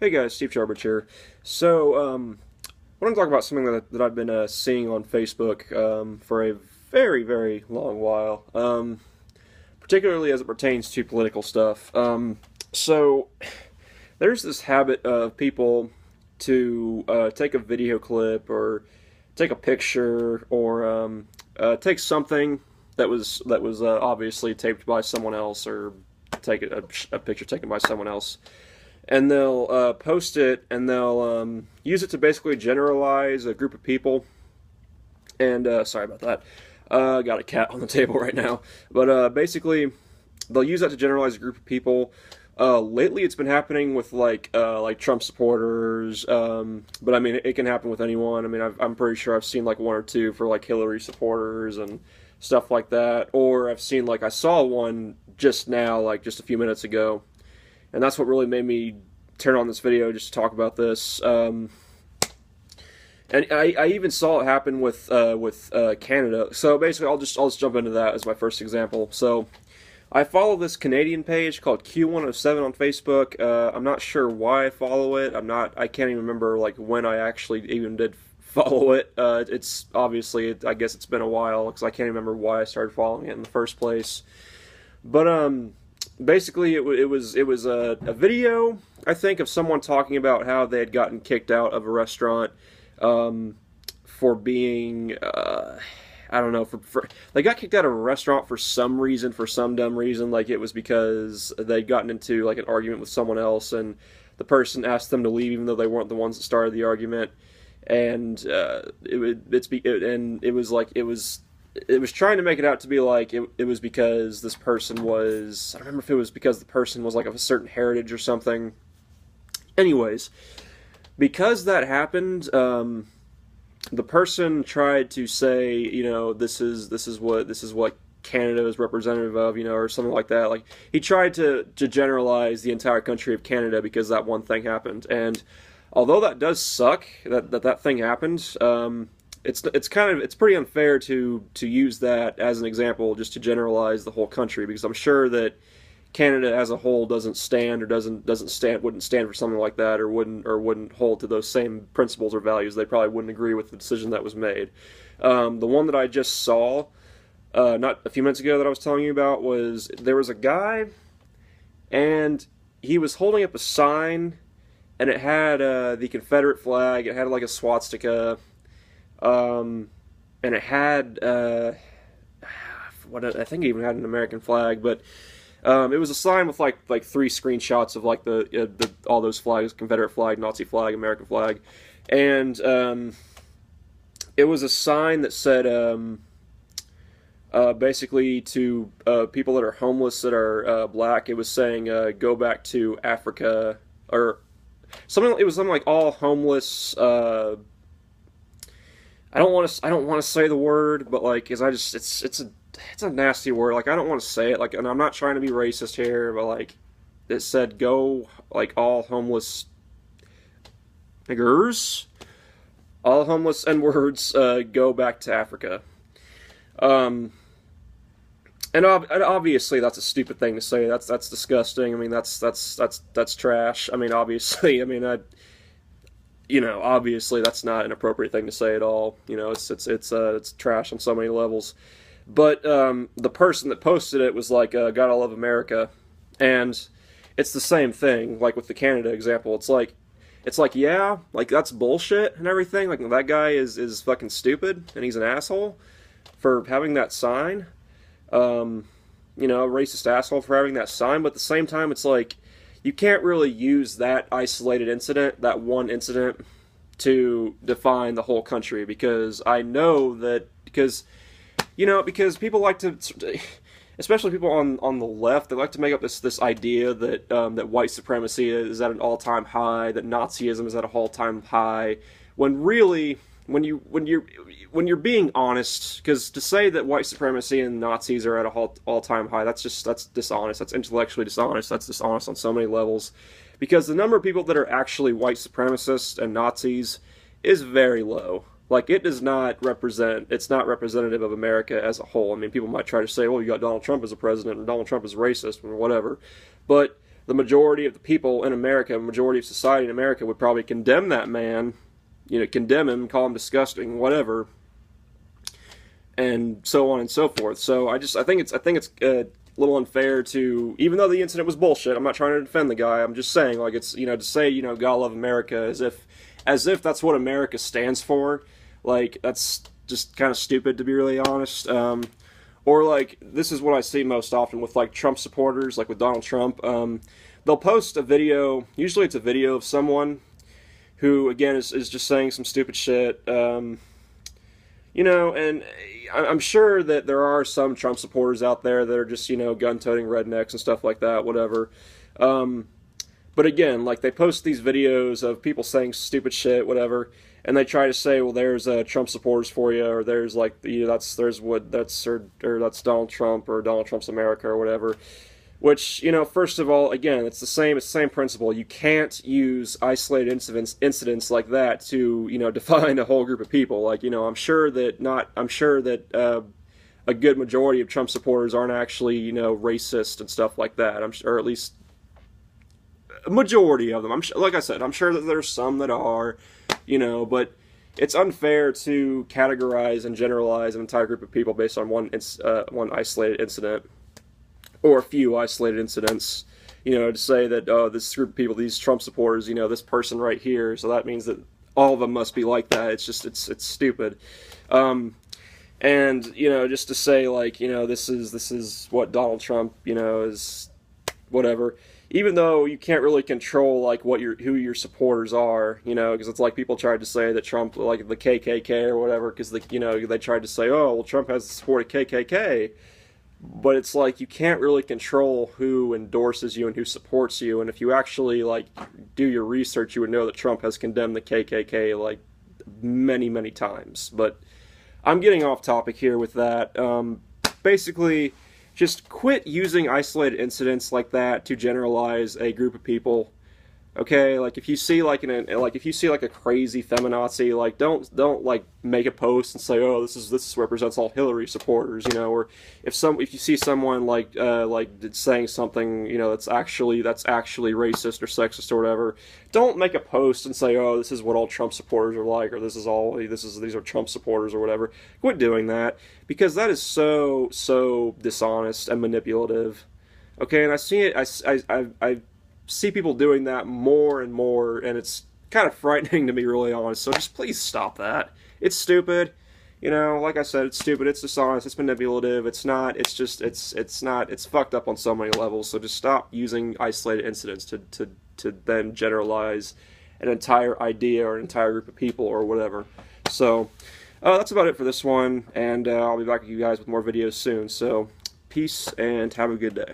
Hey guys, Steve Charbridge here. So, I want to talk about something that I've been seeing on Facebook for a very, very long while, particularly as it pertains to political stuff. So, there's this habit of people to take a video clip or take a picture or take something that was obviously taped by someone else or take a picture taken by someone else and they'll post it and they'll use it to basically generalize a group of people. And sorry about that. Got a cat on the table right now. But basically, they'll use that to generalize a group of people. Lately, it's been happening with like Trump supporters, but I mean it can happen with anyone. I mean I'm pretty sure I've seen like one or two for like Hillary supporters and stuff like that. Or I've seen I saw one just now, like just a few minutes ago, and that's what really made me turn on this video just to talk about this. And I even saw it happen with Canada. So basically, I'll just jump into that as my first example. So I follow this Canadian page called Q107 on Facebook. I'm not sure why I follow it. I can't even remember when I actually even did follow it. It's obviously, I guess it's been a while because I can't remember why I started following it in the first place. But basically it was a video, I think, of someone talking about how they had gotten kicked out of a restaurant for being I don't know, for they got kicked out of a restaurant for some reason, for some dumb reason. Like it was because they'd gotten into like an argument with someone else and the person asked them to leave even though they weren't the ones that started the argument. And it was trying to make it out to be like it was because this person was, I don't remember if it was because the person was like of a certain heritage or something. Anyways, because that happened, the person tried to say, this is what Canada is representative of, or something like that. Like he tried to generalize the entire country of Canada because that one thing happened. And although that does suck that thing happened, it's pretty unfair to use that as an example just to generalize the whole country, because I'm sure that Canada as a whole wouldn't stand for something like that, or wouldn't hold to those same principles or values. They probably wouldn't agree with the decision that was made. The one that I just saw not a few minutes ago that I was telling you about was there was a guy and he was holding up a sign and it had the Confederate flag. It had like a swastika. And it had what I think it even had an American flag, but it was a sign with like three screenshots of like the all those flags: Confederate flag, Nazi flag, American flag, and it was a sign that said basically to people that are homeless that are black. It was saying go back to Africa, or something. It was something like all homeless. I don't want to say the word, but it's a nasty word. Like I don't want to say it. Like, and I'm not trying to be racist here, but like it said go all homeless niggers, all homeless N-words, go back to Africa. And obviously that's a stupid thing to say. That's disgusting. I mean that's trash. I mean obviously obviously that's not an appropriate thing to say at all. It's trash on so many levels. But the person that posted it was like, God, I love America. And it's the same thing, like with the Canada example. It's like, yeah, like that's bullshit and everything. Like that guy is fucking stupid and he's an asshole for having that sign. Racist asshole for having that sign. But at the same time, it's like, you can't really use that isolated incident, that one incident, to define the whole country, because I know that because people like to, especially people on the left, they like to make up this idea that that white supremacy is at an all-time high, that Nazism is at an all-time high, when really when you're being honest, because to say that white supremacy and Nazis are at a all-time high, that's dishonest. That's intellectually dishonest. That's dishonest on so many levels, because the number of people that are actually white supremacists and Nazis is very low. Like it's not representative of America as a whole. I mean, people might try to say, well, you got Donald Trump as a president and Donald Trump is racist or whatever, but the majority of the people in America, majority of society in America would probably condemn that man, condemn him, call him disgusting, whatever, and so on and so forth. So I think it's a little unfair to, even though the incident was bullshit. I'm not trying to defend the guy. I'm just saying, like, it's, to say, God love America as if that's what America stands for. Like, that's just kind of stupid, to be really honest. Or, like, this is what I see most often with, like, Trump supporters, like with Donald Trump. They'll post a video, usually it's a video of someone who, again, is just saying some stupid shit. And I'm sure that there are some Trump supporters out there that are just, gun-toting rednecks and stuff like that, whatever. But again, like, they post these videos of people saying stupid shit, whatever, and they try to say, well, there's Trump supporters for you, or there's, like, that's Donald Trump, or Donald Trump's America, or whatever. Which, first of all, again, it's the same principle. You can't use isolated incidents like that to, define a whole group of people. Like, I'm sure that a good majority of Trump supporters aren't actually, racist and stuff like that. Or at least a majority of them. Like I said, I'm sure that there's some that are, but it's unfair to categorize and generalize an entire group of people based on one isolated incident. Or a few isolated incidents, to say that, oh, this group of people, these Trump supporters, this person right here, so that means that all of them must be like that. It's just, it's stupid. And, just to say, like, this is what Donald Trump, is whatever. Even though you can't really control, like, who your supporters are, because it's like people tried to say that Trump, like, the KKK or whatever, because, they tried to say, oh, well, Trump has the support of KKK. But it's like you can't really control who endorses you and who supports you. And if you actually, like, do your research, you would know that Trump has condemned the KKK, like, many, many times. But I'm getting off topic here with that. Basically, just quit using isolated incidents like that to generalize a group of people. Okay, like, if you see like a crazy feminazi, like, don't like make a post and say, oh, this represents all Hillary supporters, or if you see someone like saying something, that's actually racist or sexist or whatever, don't make a post and say, oh, this is what all Trump supporters are like, or these are Trump supporters or whatever. Quit doing that, because that is so dishonest and manipulative. Okay, and I see it. I see people doing that more and more, and it's kind of frightening, to be really honest. So just please stop that. It's stupid. Like I said, it's stupid, it's dishonest, it's manipulative, it's fucked up on so many levels. So just stop using isolated incidents to then generalize an entire idea or an entire group of people or whatever. So that's about it for this one, and I'll be back with you guys with more videos soon. So peace and have a good day.